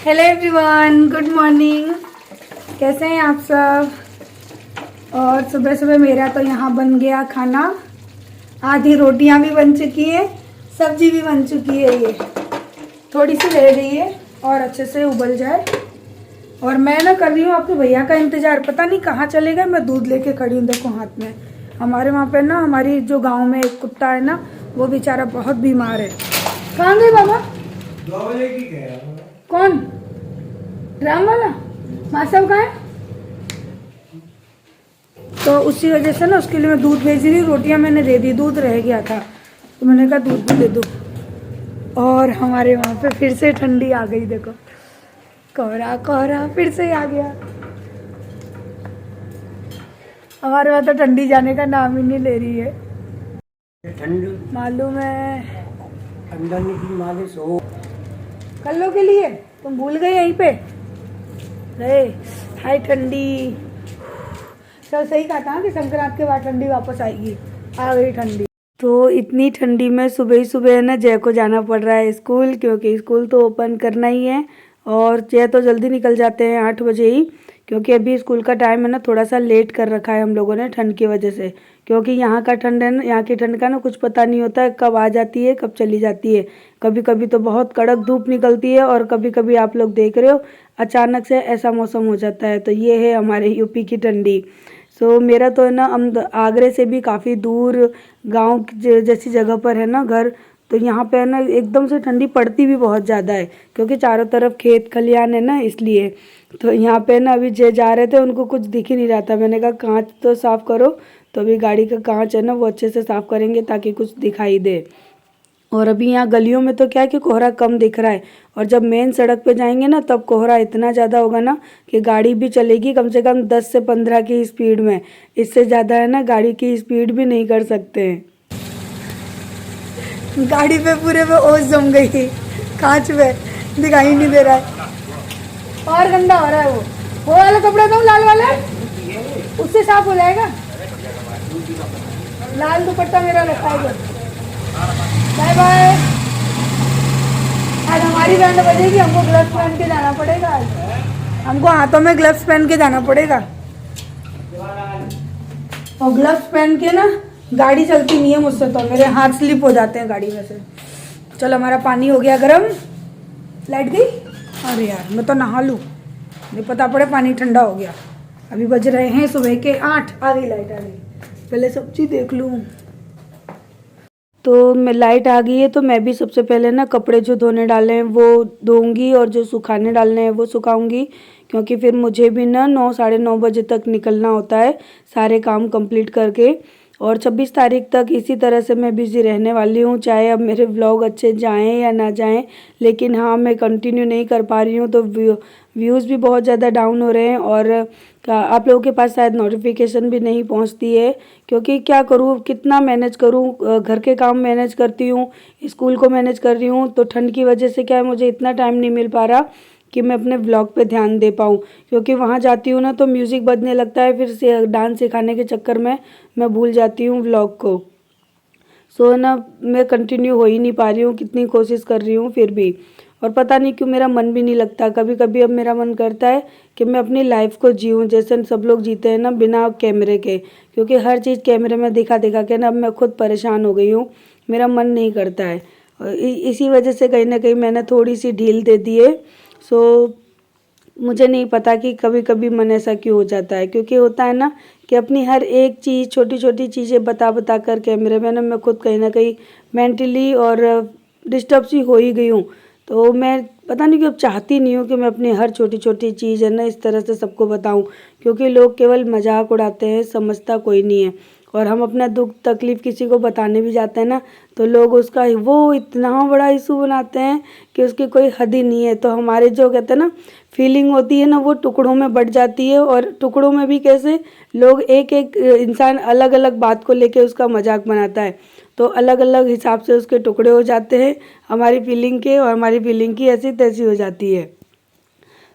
Hello everyone, good morning. कैसे हैं आप सब? और सुबह सुबह मेरा तो यहाँ बन गया खाना। आधी रोटियाँ भी बन चुकी हैं, सब्जी भी बन चुकी है। ये थोड़ी सी रह गई है और अच्छे से उबल जाए। और मैं ना कर रही हूँ आपके भैया का इंतज़ार। पता नहीं कहाँ चले गए। मैं दूध लेके खड़ी हूँ, देखो हाथ में। हमारे वहाँ पे ना, हमारी जो गाँव में एक कुत्ता है ना, वो बेचारा बहुत बीमार है। कहाँ गए बाबा? 2 बजे की कह रहा हूँ। कौन? ड्राम वाला माँ साहब कहाँ है? तो उसी वजह से ना उसके लिए मैं दूध भेज रही हूँ। रोटियाँ मैंने दे दी, दूध रह गया था तो मैंने कहा दूध भी दे दो। और हमारे वहाँ पे फिर से ठंडी आ गई, देखो कोहरा कोहरा फिर से आ गया। हमारे वहाँ तो ठंडी जाने का नाम ही नहीं ले रही है। ठंडी मालूम है, अंदर निकली मालिश हो। कल्लों के लिए तुम भूल गए यहीं पे गए। हाय ठंडी। चल सही कहा था कि संक्रांत के बाद ठंडी वापस आएगी। आ गई ठंडी। तो इतनी ठंडी में सुबह ही सुबह ना जय को जाना पड़ रहा है स्कूल, क्योंकि स्कूल तो ओपन करना ही है। और जय तो जल्दी निकल जाते हैं 8 बजे ही, क्योंकि अभी स्कूल का टाइम है ना थोड़ा सा लेट कर रखा है हम लोगों ने ठंड की वजह से। क्योंकि यहाँ का ठंड है ना, यहाँ की ठंड का ना कुछ पता नहीं होता है, कब आ जाती है कब चली जाती है। कभी कभी तो बहुत कड़क धूप निकलती है और कभी कभी आप लोग देख रहे हो अचानक से ऐसा मौसम हो जाता है। तो ये है हमारे यूपी की ठंडी। सो मेरा तो है ना आगरे से भी काफ़ी दूर गांव जैसी जगह पर है ना घर। तो यहाँ पे है ना एकदम से ठंडी पड़ती भी बहुत ज़्यादा है, क्योंकि चारों तरफ खेत खलियान है ना, इसलिए। तो यहाँ पे ना अभी जे जा रहे थे, उनको कुछ दिख ही नहीं रहा था। मैंने कहा कांच तो साफ़ करो। तो अभी गाड़ी का कांच है ना वो अच्छे से साफ़ करेंगे ताकि कुछ दिखाई दे। और अभी यहाँ गलियों में तो क्या है कि कोहरा कम दिख रहा है, और जब मेन सड़क पे जाएंगे ना तब कोहरा इतना ज़्यादा होगा ना कि गाड़ी भी चलेगी कम से कम 10 से 15 की स्पीड में। इससे ज़्यादा है ना गाड़ी की स्पीड भी नहीं कर सकते हैं। गाड़ी पे पूरे पे ओस जम गई, कांच पे दिखाई नहीं दे रहा है। और गंदा हो रहा है वो वाला कपड़ा तो लाल वाला उससे साफ हो जाएगा। लाल दुपट्टा मेरा रखा है। Bye bye. आज हमारी बैंड बजेगी, हमको ग्लव्स पहन के जाना पड़ेगा। आज हमको हाथों में ग्लव्स पहन के जाना पड़ेगा। और ग्लव्स पहन के ना गाड़ी चलती नहीं है मुझसे, तो मेरे हाथ स्लिप हो जाते हैं गाड़ी में से। चलो हमारा पानी हो गया गर्म। लाइट गई? अरे यार मैं तो नहा लूँ, नहीं पता पड़े पानी ठंडा हो गया। अभी बज रहे हैं सुबह के 8। आ गई लाइट, आ गई। पहले सब्जी देख लूँ। तो मैं लाइट आ गई है तो मैं भी सबसे पहले ना कपड़े जो धोने डाले हैं वो धोऊंगी, और जो सुखाने डालने हैं वो सुखाऊंगी। क्योंकि फिर मुझे भी ना 9 साढ़े 9 बजे तक निकलना होता है सारे काम कंप्लीट करके। और 26 तारीख तक इसी तरह से मैं बिज़ी रहने वाली हूँ, चाहे अब मेरे व्लॉग अच्छे जाएं या ना जाएं। लेकिन हाँ, मैं कंटिन्यू नहीं कर पा रही हूँ, तो व्यूज़ भी बहुत ज़्यादा डाउन हो रहे हैं। और आप लोगों के पास शायद नोटिफिकेशन भी नहीं पहुँचती है, क्योंकि क्या करूँ, कितना मैनेज करूँ। घर के काम मैनेज करती हूँ, स्कूल को मैनेज कर रही हूँ। तो ठंड की वजह से क्या है, मुझे इतना टाइम नहीं मिल पा रहा कि मैं अपने व्लॉग पे ध्यान दे पाऊँ। क्योंकि वहाँ जाती हूँ ना तो म्यूज़िक बजने लगता है, फिर से डांस सिखाने के चक्कर में मैं भूल जाती हूँ व्लॉग को। सो ना मैं कंटिन्यू हो ही नहीं पा रही हूँ, कितनी कोशिश कर रही हूँ फिर भी। और पता नहीं क्यों मेरा मन भी नहीं लगता। कभी कभी अब मेरा मन करता है कि मैं अपनी लाइफ को जीऊँ जैसे सब लोग जीते हैं ना, बिना कैमरे के। क्योंकि हर चीज़ कैमरे में दिखा दिखा के ना अब मैं खुद परेशान हो गई हूँ, मेरा मन नहीं करता है। और इसी वजह से कहीं ना कहीं मैंने थोड़ी सी ढील दे दी है। सो मुझे नहीं पता कि कभी कभी मन ऐसा क्यों हो जाता है, क्योंकि होता है ना कि अपनी हर एक चीज़, छोटी छोटी चीज़ें बता बता कर कैमरे में ना मैं खुद कहीं ना कहीं मेंटली और डिस्टर्ब सी हो ही गई हूँ। तो मैं पता नहीं क्यों चाहती नहीं हूँ कि मैं अपनी हर छोटी छोटी चीज़ है ना इस तरह से सबको बताऊँ, क्योंकि लोग केवल मजाक उड़ाते हैं, समझता कोई नहीं है। और हम अपना दुख तकलीफ़ किसी को बताने भी जाते हैं ना तो लोग उसका वो इतना बड़ा इशू बनाते हैं कि उसकी कोई हद ही नहीं है। तो हमारे जो कहते हैं ना फीलिंग होती है ना, वो टुकड़ों में बट जाती है। और टुकड़ों में भी कैसे, लोग एक एक इंसान अलग अलग बात को लेके उसका मजाक बनाता है, तो अलग अलग हिसाब से उसके टुकड़े हो जाते हैं हमारी फीलिंग के, और हमारी फीलिंग की ऐसी तैसी हो जाती है।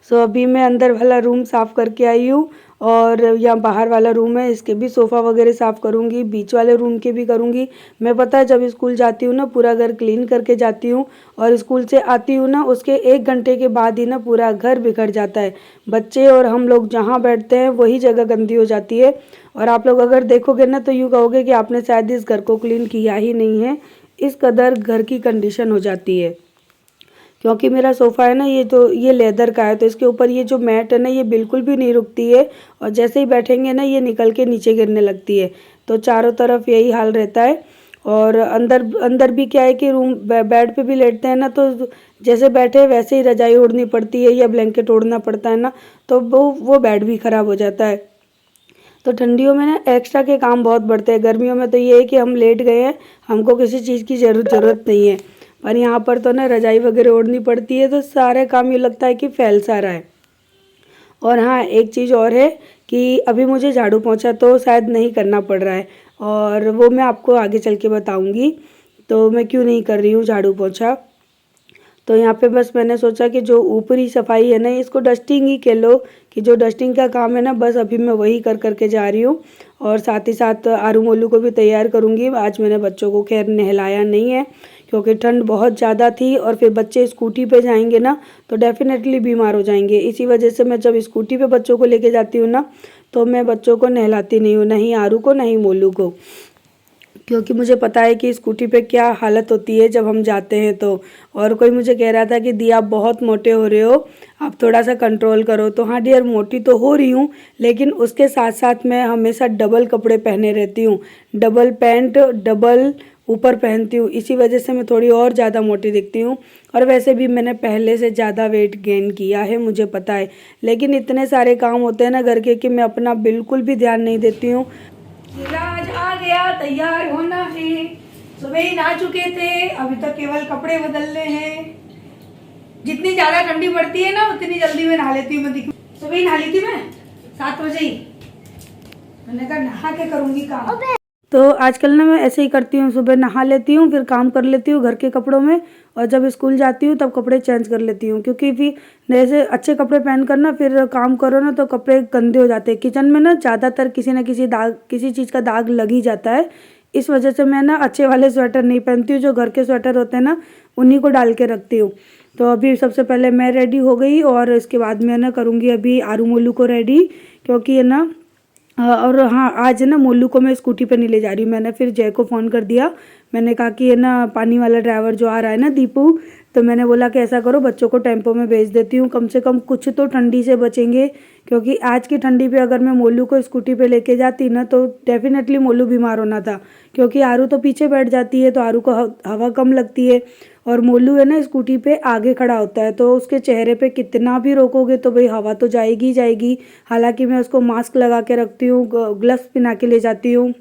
सो अभी मैं अंदर वाला रूम साफ़ करके आई हूँ, और यहाँ बाहर वाला रूम है, इसके भी सोफ़ा वगैरह साफ़ करूँगी, बीच वाले रूम के भी करूँगी। मैं पता है जब स्कूल जाती हूँ ना पूरा घर क्लीन करके जाती हूँ, और स्कूल से आती हूँ ना उसके 1 घंटे के बाद ही ना पूरा घर बिखर जाता है। बच्चे और हम लोग जहाँ बैठते हैं वही जगह गंदी हो जाती है, और आप लोग अगर देखोगे ना तो यूँ कहोगे कि आपने शायद इस घर को क्लीन किया ही नहीं है, इस कदर घर की कंडीशन हो जाती है। क्योंकि मेरा सोफ़ा है ना ये लेदर का है, तो इसके ऊपर ये जो मैट है ना ये बिल्कुल भी नहीं रुकती है, और जैसे ही बैठेंगे ना ये निकल के नीचे गिरने लगती है। तो चारों तरफ यही हाल रहता है। और अंदर भी क्या है कि बेड पे भी लेटते हैं ना, तो जैसे बैठे वैसे ही रजाई ओढ़नी पड़ती है या ब्लैंकेट ओढ़ना पड़ता है ना, तो वो बेड भी ख़राब हो जाता है। तो ठंडियों में ना एक्स्ट्रा के काम बहुत बढ़ते हैं। गर्मियों में तो ये है कि हम लेट गए हैं, हमको किसी चीज़ की ज़रूरत नहीं है, पर यहाँ पर तो ना रजाई वगैरह ओढ़नी पड़ती है, तो सारे काम ये लगता है कि फैल सा रहा है। और हाँ, एक चीज़ और है कि अभी मुझे झाड़ू पोंछा तो शायद नहीं करना पड़ रहा है, और वो मैं आपको आगे चल के बताऊँगी तो मैं क्यों नहीं कर रही हूँ झाड़ू पोंछा। तो यहाँ पे बस मैंने सोचा कि जो ऊपरी सफाई है ना इसको डस्टिंग ही कह लो, कि जो डस्टिंग का काम है ना बस अभी मैं वही कर के जा रही हूँ। और साथ ही साथ आरू मोलू को भी तैयार करूँगी। आज मैंने बच्चों को खैर नहलाया नहीं है, क्योंकि ठंड बहुत ज़्यादा थी, और फिर बच्चे स्कूटी पे जाएंगे ना तो डेफिनेटली बीमार हो जाएंगे। इसी वजह से मैं जब स्कूटी पे बच्चों को लेके जाती हूँ ना तो मैं बच्चों को नहलाती नहीं हूँ, नहीं आरू को नहीं मोलू को, क्योंकि मुझे पता है कि स्कूटी पे क्या हालत होती है जब हम जाते हैं तो। और कोई मुझे कह रहा था कि दी आप बहुत मोटे हो रहे हो, आप थोड़ा सा कंट्रोल करो। तो हाँ डियर, मोटी तो हो रही हूँ, लेकिन उसके साथ साथ मैं हमेशा डबल कपड़े पहने रहती हूँ, डबल पैंट डबल ऊपर पहनती हूँ, इसी वजह से मैं थोड़ी और ज़्यादा मोटी दिखती हूँ। और वैसे भी मैंने पहले से ज़्यादा वेट गेन किया है, मुझे पता है, लेकिन इतने सारे काम होते हैं ना घर के कि मैं अपना बिल्कुल भी ध्यान नहीं देती हूँ। राज आ गया, तैयार होना है। सुबह ही नहा चुके थे, अभी तक केवल कपड़े बदलने हैं। जितनी ज्यादा ठंडी पड़ती है ना उतनी जल्दी मैं नहा लेती हूँ। सुबह ही नहा ली थी मैं 7 बजे ही, मैंने कहा नहा के करूंगी काम। तो आजकल ना मैं ऐसे ही करती हूँ, सुबह नहा लेती हूँ, फिर काम कर लेती हूँ घर के कपड़ों में, और जब स्कूल जाती हूँ तब कपड़े चेंज कर लेती हूँ, क्योंकि फिर जैसे अच्छे कपड़े पहन कर ना फिर काम करो ना तो कपड़े गंदे हो जाते हैं। किचन में ना ज़्यादातर किसी न किसी दाग, किसी चीज़ का दाग लग ही जाता है। इस वजह से मैं ना अच्छे वाले स्वेटर नहीं पहनती हूँ, जो घर के स्वेटर होते हैं ना उन्हीं को डाल के रखती हूँ। तो अभी सबसे पहले मैं रेडी हो गई, और इसके बाद मैं ना करूँगी अभी आरू मोलू को रेडी, क्योंकि है ना और हाँ, आज है ना मोलू को मैं स्कूटी पे नहीं ले जा रही हूँ। मैंने फिर जय को फ़ोन कर दिया, मैंने कहा कि है ना पानी वाला ड्राइवर जो आ रहा है ना दीपू, तो मैंने बोला कि ऐसा करो बच्चों को टेम्पो में भेज देती हूँ, कम से कम कुछ तो ठंडी से बचेंगे। क्योंकि आज की ठंडी पे अगर मैं मोलू को स्कूटी पे लेके जाती ना तो डेफिनेटली मोलू बीमार होना था, क्योंकि आरू तो पीछे बैठ जाती है तो आरू को हवा कम लगती है, और मोलू है ना स्कूटी पे आगे खड़ा होता है, तो उसके चेहरे पे कितना भी रोकोगे तो भाई हवा तो जाएगी ही जाएगी। हालांकि मैं उसको मास्क लगा के रखती हूँ, ग्लव्स पहना के ले जाती हूँ,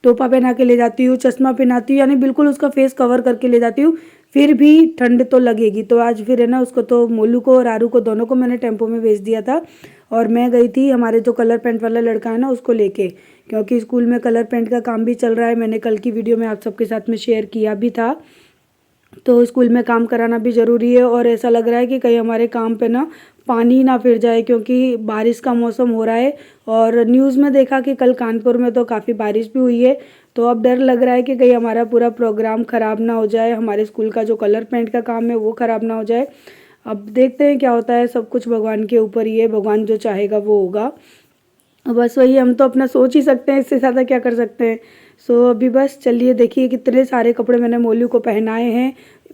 टोपा पहना के ले जाती हूँ, चश्मा पहनाती हूँ, यानी बिल्कुल उसका फेस कवर करके ले जाती हूँ, फिर भी ठंड तो लगेगी। तो आज फिर है ना उसको तो मोलू को और आरू को दोनों को मैंने टेम्पो में भेज दिया था, और मैं गई थी हमारे जो कलर पेंट वाला लड़का है ना उसको लेके, क्योंकि स्कूल में कलर पेंट का काम भी चल रहा है। मैंने कल की वीडियो में आप सबके साथ में शेयर किया भी था। तो स्कूल में काम कराना भी ज़रूरी है, और ऐसा लग रहा है कि कहीं हमारे काम पे ना पानी ना फिर जाए, क्योंकि बारिश का मौसम हो रहा है। और न्यूज़ में देखा कि कल कानपुर में तो काफ़ी बारिश भी हुई है, तो अब डर लग रहा है कि कहीं हमारा पूरा प्रोग्राम ख़राब ना हो जाए, हमारे स्कूल का जो कलर पेंट का काम है वो ख़राब ना हो जाए। अब देखते हैं क्या होता है, सब कुछ भगवान के ऊपर ही है, भगवान जो चाहेगा वो होगा। बस वही, हम तो अपना सोच ही सकते हैं, इससे ज़्यादा क्या कर सकते हैं। सो अभी बस चलिए, देखिए कितने सारे कपड़े मैंने मोलू को पहनाए हैं,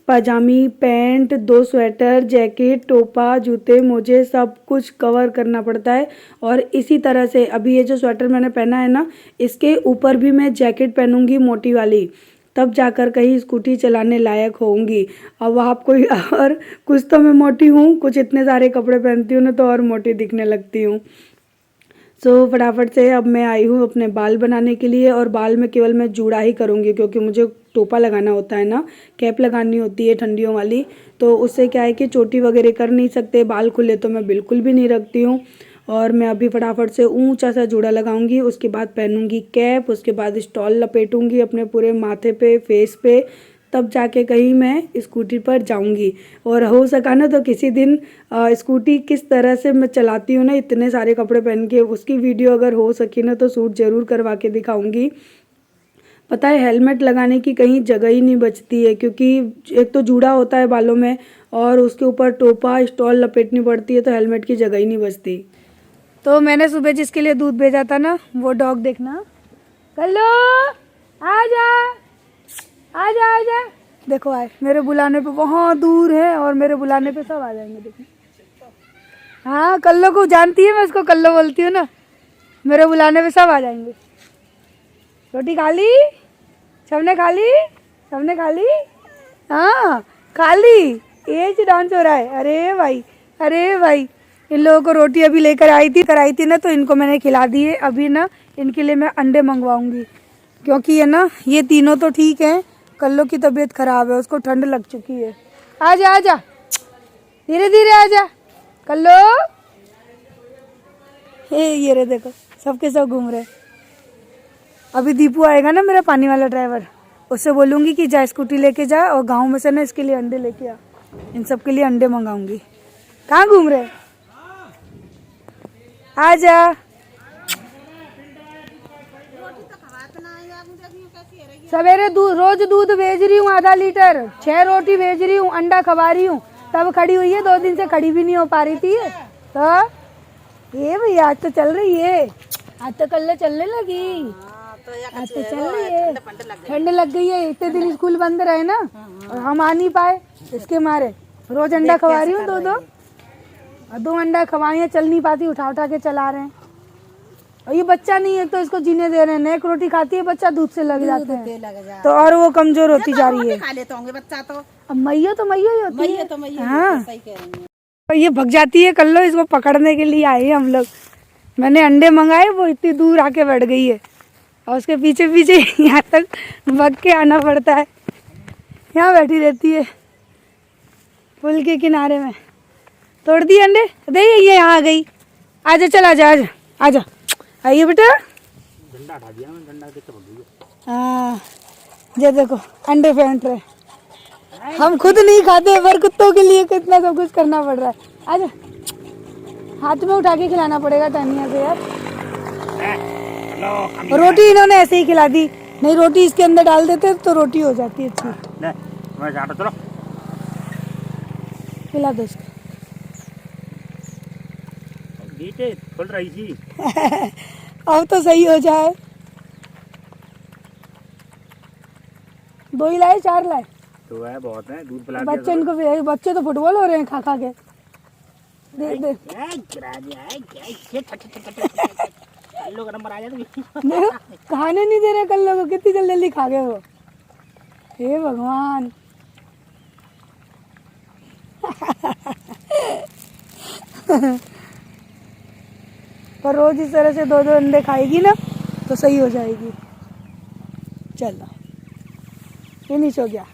पजामी, पैंट, 2 स्वेटर, जैकेट, टोपा, जूते, मोजे, सब कुछ कवर करना पड़ता है। और इसी तरह से अभी ये जो स्वेटर मैंने पहना है ना, इसके ऊपर भी मैं जैकेट पहनूंगी मोटी वाली, तब जाकर कहीं स्कूटी चलाने लायक होंगी। अब आप कोई और, कुछ तो मैं मोटी हूँ, कुछ इतने सारे कपड़े पहनती हूँ ना तो और मोटी दिखने लगती हूँ। सो फटाफट से अब मैं आई हूँ अपने बाल बनाने के लिए, और बाल में केवल मैं जूड़ा ही करूँगी, क्योंकि मुझे टोपा लगाना होता है ना, कैप लगानी होती है ठंडियों वाली, तो उससे क्या है कि चोटी वगैरह कर नहीं सकते, बाल खुले तो मैं बिल्कुल भी नहीं रखती हूँ। और मैं अभी फटाफट से ऊंचा सा जूड़ा लगाऊंगी, उसके बाद पहनूंगी कैप, उसके बाद स्टॉल लपेटूंगी अपने पूरे माथे पे, फेस पे, तब जाके कहीं मैं स्कूटी पर जाऊंगी। और हो सका ना तो किसी दिन स्कूटी किस तरह से मैं चलाती हूँ ना इतने सारे कपड़े पहन के, उसकी वीडियो अगर हो सकी ना तो शूट ज़रूर करवा के दिखाऊंगी। पता है हेलमेट लगाने की कहीं जगह ही नहीं बचती है, क्योंकि एक तो जूड़ा होता है बालों में और उसके ऊपर टोपा स्टॉल लपेटनी पड़ती है, तो हेलमेट की जगह ही नहीं बचती। तो मैंने सुबह जिसके लिए दूध भेजा था ना, वो डॉग देखना, कल्लो आजा आजा आजा, देखो आए मेरे बुलाने पे, बहुत दूर है और मेरे बुलाने पे सब आ जाएंगे। देखो हाँ, कल्लो को जानती है, मैं उसको कल्लो बोलती हूँ ना, मेरे बुलाने पे सब आ जाएंगे। रोटी खा ली सबने, खा ली सबने, खा ली, हाँ खा ली, ये डांस हो रहा है। अरे भाई, अरे भाई, इन लोगों को रोटी अभी लेकर आई थी ना, तो इनको मैंने खिला दी है। अभी ना इनके लिए मैं अंडे मंगवाऊंगी, क्योंकि ये ना ये तीनों तो ठीक हैं, कल्लो की तबीयत खराब है, उसको ठंड लग चुकी है। आजा आजा, धीरे धीरे आजा कल्लो। ये रे देखो, सबके सब घूम रहे। अभी दीपू आएगा ना मेरा पानी वाला ड्राइवर, उससे बोलूँगी कि जा स्कूटी लेके जा और गांव में से ना इसके लिए अंडे लेके आ। इन सब के लिए अंडे मंगाऊंगी। कहाँ घूम रहे, आजा। सवेरे रोज दूध भेज रही हूँ, आधा लीटर, 6 रोटी भेज रही हूँ, अंडा खवा रही हूँ, तब खड़ी हुई है। 2 दिन से खड़ी भी नहीं हो पा रही थी। तो ये भैया आज तो चल रही है, आज तो कल चलने लगी, आज तो चल रही है। ठंड लग गई है, इतने दिन स्कूल बंद रहे ना और हम आ नहीं पाए, इसके मारे रोज अंडा खवा रही हूँ, 2 अंडा खवाई है, चल नहीं पाती, उठा उठा के चला रहे हैं। और ये बच्चा नहीं है तो इसको जीने दे रहे हैं। 1 रोटी खाती है बच्चा, दूध से लग जाते हैं, तो और वो कमजोर होती जा रही है। खा लेते होंगे बच्चा तो, अब मैया तो मैया ही होती है, तो मैया हाँ। सही कह रही हैं। और ये भग जाती है, कल लो इसको पकड़ने के लिए आए हम लोग। मैंने अंडे मंगाए, वो इतनी दूर आके बैठ गई है और उसके पीछे पीछे यहाँ तक भग के आना पड़ता है। यहाँ बैठी रहती है पुल के किनारे में। तोड़ दिए अंडे, दे ये यहाँ आ गई। आजा चल, आजा आजा आजा, आइए बेटा। डंडा हटा दिया मैं, डंडा देख के भग गई। हाँ, ये देखो अंडे फेंट रहे। हम खुद नहीं खाते पर कुत्तों के लिए कितना सब कुछ करना पड़ रहा है। आजा, हाथ में उठा के खिलाना पड़ेगा तानिया से यार। रोटी इन्होंने ऐसे ही खिला दी, नहीं रोटी इसके अंदर डाल देते तो रोटी हो जाती है अच्छी। मैं जाता, चलो खिला दो इसको। बेटे खुल रही थी। अब तो सही हो जाए। 2 ही लाए, 4 लाए तो है, बहुत है, दूध पिला बच्चे। इनको बच्चे तो फुटबॉल हो रहे हैं खा खा के। देख देख देखो, खाने नहीं दे रहे कल लोगों, कितनी जल्दी जल्दी खा गए वो। हे भगवान। पर रोज इस तरह से 2-2 अंडे खाएगी ना तो सही हो जाएगी। चलो, फिनिश हो गया।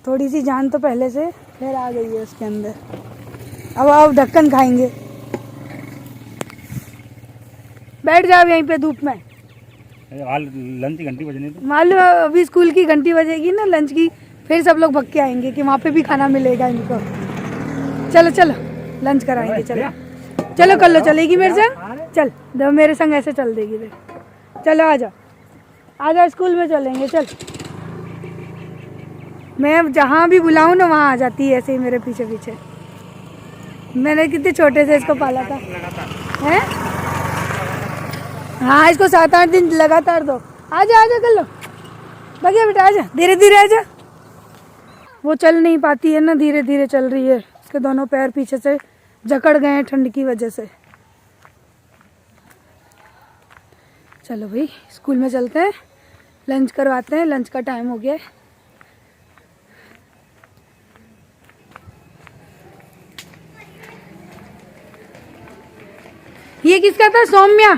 थोड़ी सी जान तो पहले से फिर आ गई है उसके अंदर। अब ढक्कन खाएंगे। बैठ जाओ यहीं पे धूप में। लंच की घंटी बजने दो। मालूम है, अभी स्कूल की घंटी बजेगी ना लंच की, फिर सब लोग भग के आएंगे कि वहाँ पे भी खाना मिलेगा इनको। चलो चलो लंच कराएंगे। चलो चलो कर लो, चलेगी मेरे संग, चल दो मेरे संग, ऐसे चल देगी देख। चलो आजा आजा, स्कूल में चलेंगे। चल, मैं जहाँ भी बुलाऊँ ना वहाँ आ जाती है ऐसे ही मेरे पीछे पीछे। मैंने कितने छोटे से इसको पाला था, हैं? हाँ, इसको 7-8 दिन लगातार दो। आजा आजा कर लो, भैया बेटा आजा, धीरे धीरे आजा। वो चल नहीं पाती है ना, धीरे धीरे चल रही है, इसके दोनों पैर पीछे से जकड़ गए हैं ठंड की वजह से। चलो भाई स्कूल में चलते हैं, लंच करवाते हैं, लंच का टाइम हो गया है। ये किसका था? सौम्या,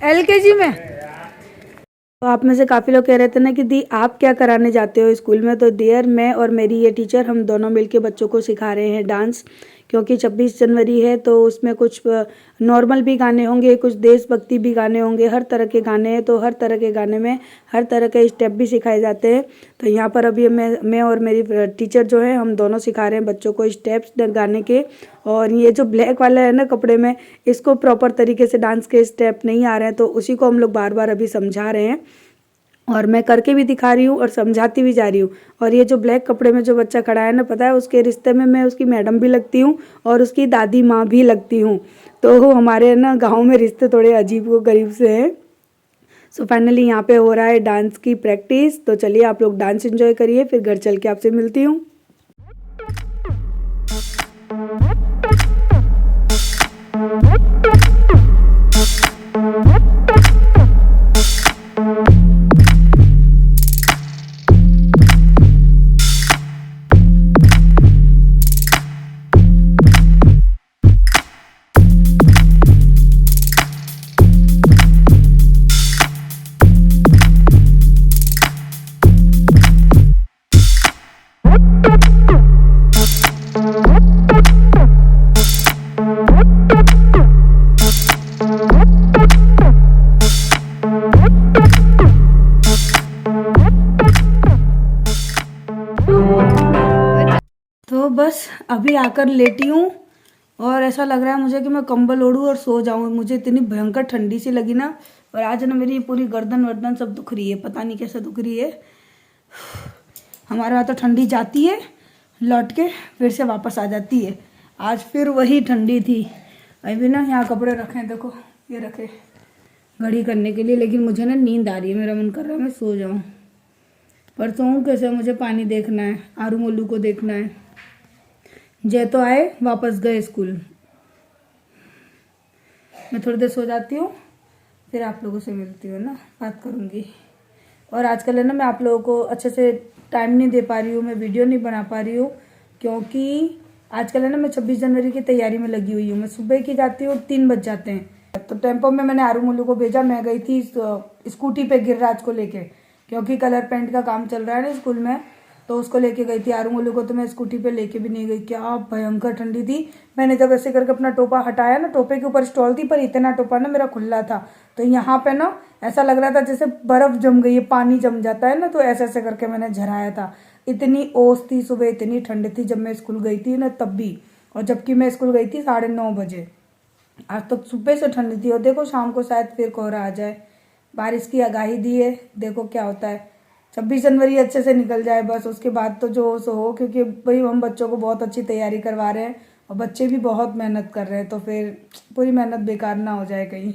LKG में। तो आप में से काफ़ी लोग कह रहे थे ना कि दी आप क्या कराने जाते हो स्कूल में, तो डियर मैं और मेरी ये टीचर हम दोनों मिलके बच्चों को सिखा रहे हैं डांस, क्योंकि 26 जनवरी है तो उसमें कुछ नॉर्मल भी गाने होंगे, कुछ देशभक्ति भी गाने होंगे, हर तरह के गाने हैं। तो हर तरह के गाने में हर तरह के स्टेप भी सिखाए जाते हैं। तो यहाँ पर अभी मैं और मेरी टीचर जो है हम दोनों सिखा रहे हैं बच्चों को स्टेप्स गाने के। और ये जो ब्लैक वाला है ना कपड़े में, इसको प्रॉपर तरीके से डांस के स्टेप नहीं आ रहे हैं, तो उसी को हम लोग बार बार अभी समझा रहे हैं और मैं करके भी दिखा रही हूँ और समझाती भी जा रही हूँ। और ये जो ब्लैक कपड़े में जो बच्चा खड़ा है ना, पता है उसके रिश्ते में मैं उसकी मैडम भी लगती हूँ और उसकी दादी माँ भी लगती हूँ। तो हमारे ना गाँव में रिश्ते थोड़े अजीब व गरीब से हैं। सो फाइनली यहाँ पे हो रहा है डांस की प्रैक्टिस। तो चलिए आप लोग डांस एंजॉय करिए, फिर घर चल के आपसे मिलती हूँ। तो बस अभी आकर लेटी हूँ और ऐसा लग रहा है मुझे कि मैं कंबल ओढ़ूँ और सो जाऊँ। मुझे इतनी भयंकर ठंडी सी लगी ना, और आज ना मेरी पूरी गर्दन वर्दन सब दुख रही है, पता नहीं कैसे दुख रही है। हमारे वहाँ तो ठंडी जाती है, लौट के फिर से वापस आ जाती है। आज फिर वही ठंडी थी। अभी ना यहाँ कपड़े रखे हैं, देखो ये रखे घड़ी करने के लिए, लेकिन मुझे ना नींद आ रही है, मेरा मन कर रहा है मैं सो जाऊँ। पर सोऊँ कैसे, मुझे पानी देखना है, आरू मोलू को देखना है। जय तो आए, वापस गए स्कूल। मैं थोड़ी देर सो जाती हूँ, फिर आप लोगों से मिलती हूँ ना, बात करूँगी। और आजकल है ना मैं आप लोगों को अच्छे से टाइम नहीं दे पा रही हूँ, मैं वीडियो नहीं बना पा रही हूँ, क्योंकि आजकल है ना मैं 26 जनवरी की तैयारी में लगी हुई हूँ। मैं सुबह की जाती हूँ, 3 बज जाते हैं। तो टेम्पो में मैंने आरू मोलू को भेजा, मैं गई थी स्कूटी पे गिरिराज को लेके, क्योंकि कलर पेंट का काम चल रहा है ना स्कूल में, तो उसको लेके गई थी। आरू मोलू को तो मैं स्कूटी पे लेके भी नहीं गई, क्या भयंकर ठंडी थी। मैंने जब ऐसे करके अपना टोपा हटाया ना, टोपे के ऊपर स्टॉल थी, पर इतना टोपा ना मेरा खुला था, तो यहाँ पे ना ऐसा लग रहा था जैसे बर्फ जम गई है, पानी जम जाता है ना, तो ऐसे ऐसे करके मैंने झराया था। इतनी ओस थी सुबह, इतनी ठंड थी जब मैं स्कूल गई थी ना तब भी, और जबकि मैं स्कूल गई थी 9:30 बजे। आज तो सुबह से ठंड थी, और देखो शाम को शायद फिर कोहरा आ जाए। बारिश की आगाही दी है, देखो क्या होता है। 26 जनवरी अच्छे से निकल जाए बस, उसके बाद तो जो सो हो, क्योंकि भाई हम बच्चों को बहुत अच्छी तैयारी करवा रहे हैं और बच्चे भी बहुत मेहनत कर रहे हैं, तो फिर पूरी मेहनत बेकार ना हो जाए कहीं।